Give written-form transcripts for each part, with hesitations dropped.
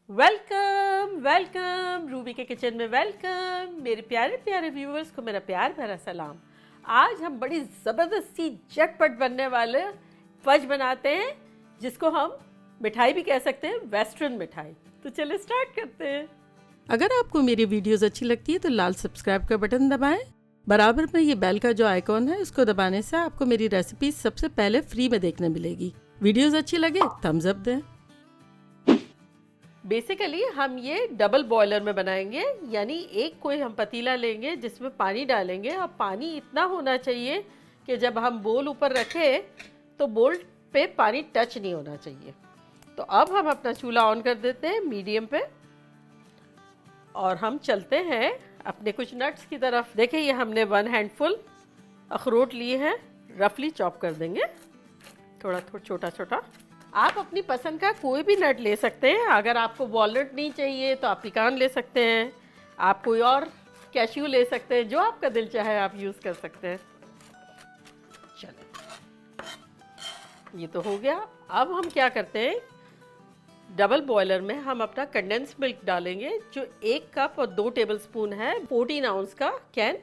Welcome welcome Ruby के kitchen में welcome. मेरे प्यारे प्यारे व्यूवर्स को मेरा प्यार भरा सलाम। आज हम बड़ी ज़बरदस्ती झटपट बनने वाले फज बनाते हैं, जिसको हम मिठाई भी कह सकते हैं, वेस्टर्न मिठाई। तो चलिए स्टार्ट करते हैं। अगर आपको मेरी वीडियोस अच्छी लगती है तो लाल सब्सक्राइब का बटन दबाएं। बराबर में ये बेल का जो आइकॉन है उसको दबाने से आपको मेरी रेसिपी सबसे पहले फ्री में देखने मिलेगी। वीडियोस अच्छी लगे थम्स अप दें। बेसिकली हम ये डबल बॉयलर में बनाएंगे, यानी एक कोई हम पतीला लेंगे जिसमें पानी डालेंगे और पानी इतना होना चाहिए कि जब हम बोल ऊपर रखें तो बोल पे पानी टच नहीं होना चाहिए। तो अब हम अपना चूल्हा ऑन कर देते हैं मीडियम पे और हम चलते हैं अपने कुछ नट्स की तरफ। देखिए ये हमने 1 हैंडफुल अखरोट लिए हैं, रफली चॉप कर देंगे, थोड़ा छोटा छोटा। आप अपनी पसंद का कोई भी नट ले सकते हैं। अगर आपको वॉलनट नहीं चाहिए तो आप पिकान ले सकते हैं, आप कोई और कैश्यू ले सकते हैं, जो आपका दिल चाहे आप यूज़ कर सकते हैं। चलो ये तो हो गया। अब हम क्या करते हैं, डबल बॉयलर में हम अपना कंडेंस मिल्क डालेंगे, जो 1 कप और 2 टेबलस्पून है, 14 आउंस का कैन।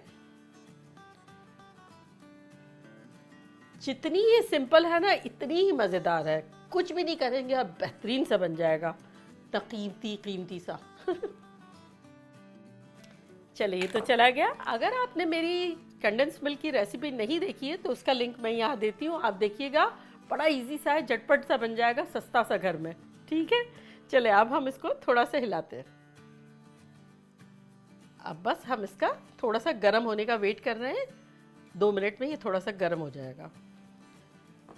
जितनी ये सिंपल है ना इतनी ही मज़ेदार है। कुछ भी नहीं करेंगे और बेहतरीन सा बन जाएगा, तो कीमती सा। चलिए ये तो चला गया। अगर आपने मेरी कंडेंस मिल्क की रेसिपी नहीं देखी है तो उसका लिंक मैं यहाँ देती हूँ, आप देखिएगा। बड़ा इजी सा है, झटपट सा बन जाएगा, सस्ता सा घर में। ठीक है, चले अब हम इसको थोड़ा सा हिलाते हैं। अब बस हम इसका थोड़ा सा गर्म होने का वेट कर रहे हैं। 2 मिनट में ये थोड़ा सा गर्म हो जाएगा।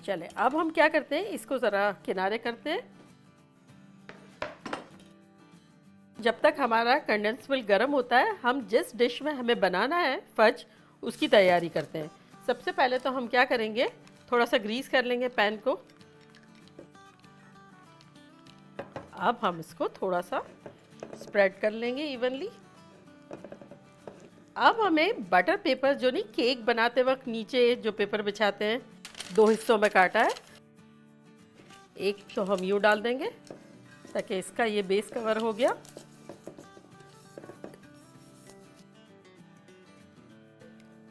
चले अब हम क्या करते हैं, इसको ज़रा किनारे करते हैं। जब तक हमारा कंडेंस मिल्क गर्म होता है, हम जिस डिश में हमें बनाना है फज, उसकी तैयारी करते हैं। सबसे पहले तो हम क्या करेंगे, थोड़ा सा ग्रीस कर लेंगे पैन को। अब हम इसको थोड़ा सा स्प्रेड कर लेंगे इवनली। अब हमें बटर पेपर, जो नहीं केक बनाते वक्त नीचे जो पेपर बिछाते हैं, 2 हिस्सों में काटा है। एक तो हम यूँ डाल देंगे ताकि इसका ये बेस कवर हो गया।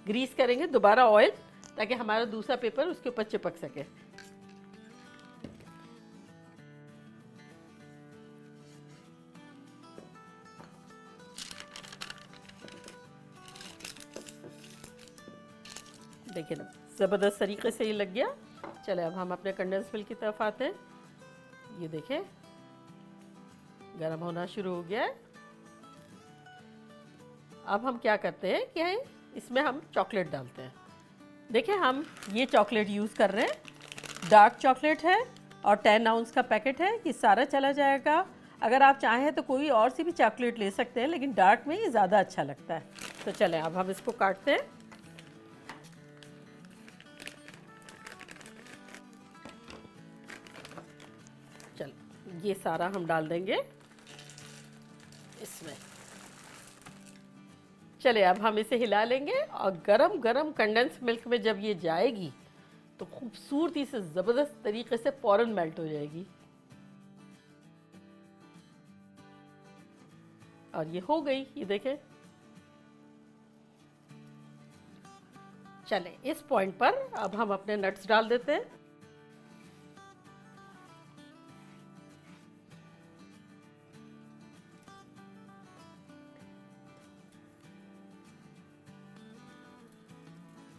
ग्रीस करेंगे दोबारा ऑयल, ताकि हमारा दूसरा पेपर उसके ऊपर चिपक सके। देखिए ना, ज़बरदस्त तरीके से ये लग गया। चले अब हम अपने कंडेंस मिल्क की तरफ आते हैं। ये देखें गरम होना शुरू हो गया है। अब हम क्या करते हैं कि इसमें हम चॉकलेट डालते हैं। देखें हम ये चॉकलेट यूज़ कर रहे हैं, डार्क चॉकलेट है और 10 आउंस का पैकेट है। ये सारा चला जाएगा। अगर आप चाहें तो कोई और सी भी चॉकलेट ले सकते हैं, लेकिन डार्क में ये ज़्यादा अच्छा लगता है। तो चलें अब हम इसको काटते हैं। ये सारा हम डाल देंगे इसमें। चले अब हम इसे हिला लेंगे और गरम गरम कंडेंस मिल्क में जब ये जाएगी तो खूबसूरती से ज़बरदस्त तरीके से फौरन मेल्ट हो जाएगी। और ये हो गई, ये देखें। चले इस पॉइंट पर अब हम अपने नट्स डाल देते हैं।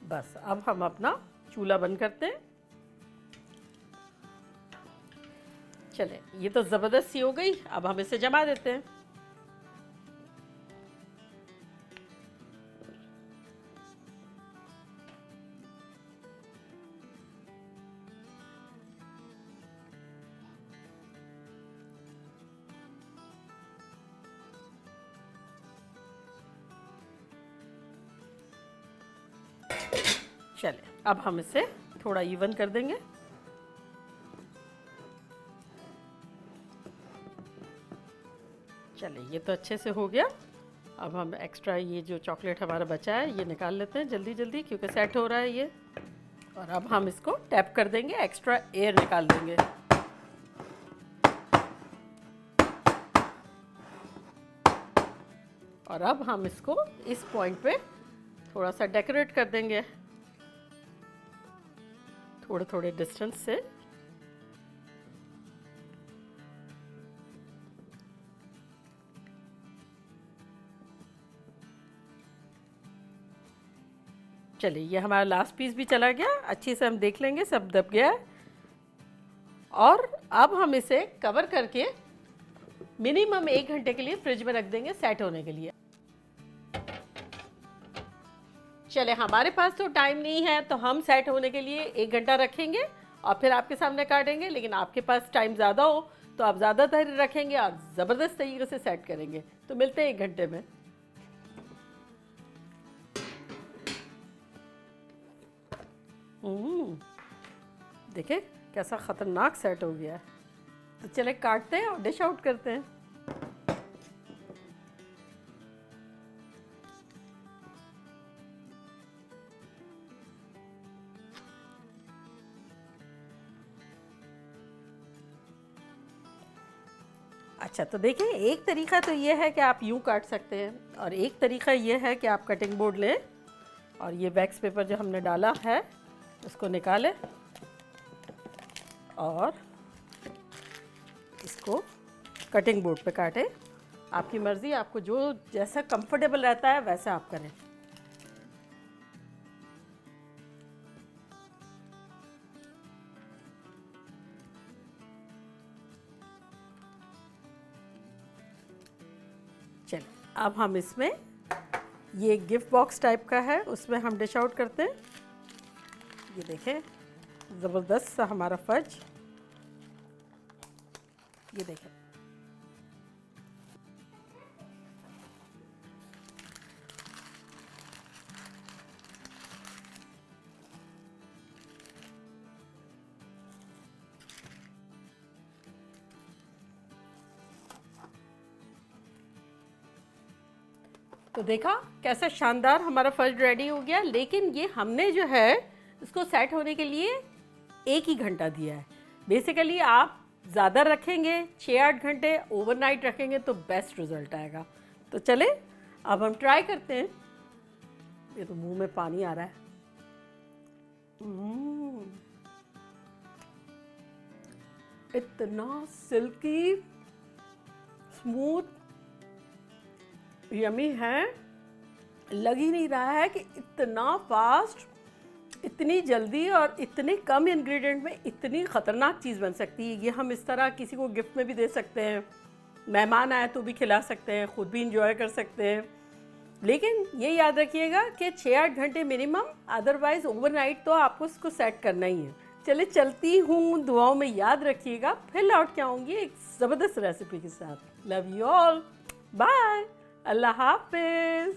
बस अब हम अपना चूल्हा बंद करते हैं। चले ये तो ज़बरदस्त सी हो गई। अब हम इसे जमा देते हैं। चले अब हम इसे थोड़ा इवन कर देंगे। चले ये तो अच्छे से हो गया। अब हम एक्स्ट्रा ये जो चॉकलेट हमारा बचा है ये निकाल लेते हैं जल्दी जल्दी, क्योंकि सेट हो रहा है ये। और अब हम इसको टैप कर देंगे, एक्स्ट्रा एयर निकाल देंगे। और अब हम इसको इस पॉइंट पे थोड़ा सा डेकोरेट कर देंगे थोड़े थोड़े डिस्टेंस से। चलिए, ये हमारा लास्ट पीस भी चला गया, अच्छे से हम देख लेंगे सब दब गया है। और अब हम इसे कवर करके मिनिमम 1 घंटे के लिए फ्रिज में रख देंगे सेट होने के लिए। चले, हमारे पास तो टाइम नहीं है तो हम सेट होने के लिए 1 घंटा रखेंगे और फिर आपके सामने काटेंगे, लेकिन आपके पास टाइम ज़्यादा हो तो आप ज़्यादा देर रखेंगे और ज़बरदस्त तरीके से सेट करेंगे। तो मिलते हैं 1 घंटे में। देखे कैसा ख़तरनाक सेट हो गया है। तो चले काटते हैं और डिश आउट करते हैं। अच्छा, तो देखिए, एक तरीका तो ये है कि आप यूं काट सकते हैं और एक तरीका ये है कि आप कटिंग बोर्ड लें और ये वैक्स पेपर जो हमने डाला है उसको निकालें और इसको कटिंग बोर्ड पे काटें। आपकी मर्ज़ी, आपको जो जैसा कंफर्टेबल रहता है वैसा आप करें। चलिए, अब हम इसमें ये गिफ्ट बॉक्स टाइप का है उसमें हम डिश आउट करते हैं। ये देखें, ज़बरदस्त सा हमारा फज। ये देखें, तो देखा कैसा शानदार हमारा फर्स्ट रेडी हो गया। लेकिन ये हमने जो है इसको सेट होने के लिए 1 ही घंटा दिया है। बेसिकली आप ज़्यादा रखेंगे, 6-8 घंटे ओवरनाइट रखेंगे तो बेस्ट रिजल्ट आएगा। तो चले अब हम ट्राई करते हैं। ये तो मुंह में पानी आ रहा है। इतना सिल्की स्मूथ यमी है, लग ही नहीं रहा है कि इतना फास्ट, इतनी जल्दी और इतने कम इंग्रेडिएंट में इतनी ख़तरनाक चीज़ बन सकती है। ये हम इस तरह किसी को गिफ्ट में भी दे सकते हैं, मेहमान आए तो भी खिला सकते हैं, ख़ुद भी इंजॉय कर सकते हैं। लेकिन ये याद रखिएगा कि 6-8 घंटे मिनिमम, अदरवाइज़ ओवरनाइट तो आपको इसको सेट करना ही है। चले चलती हूँ, दुआओं में याद रखिएगा। फिर लौट के आऊँगी एक ज़बरदस्त रेसिपी के साथ। लव यू ऑल, बाय, अल्लाह हाफिज़।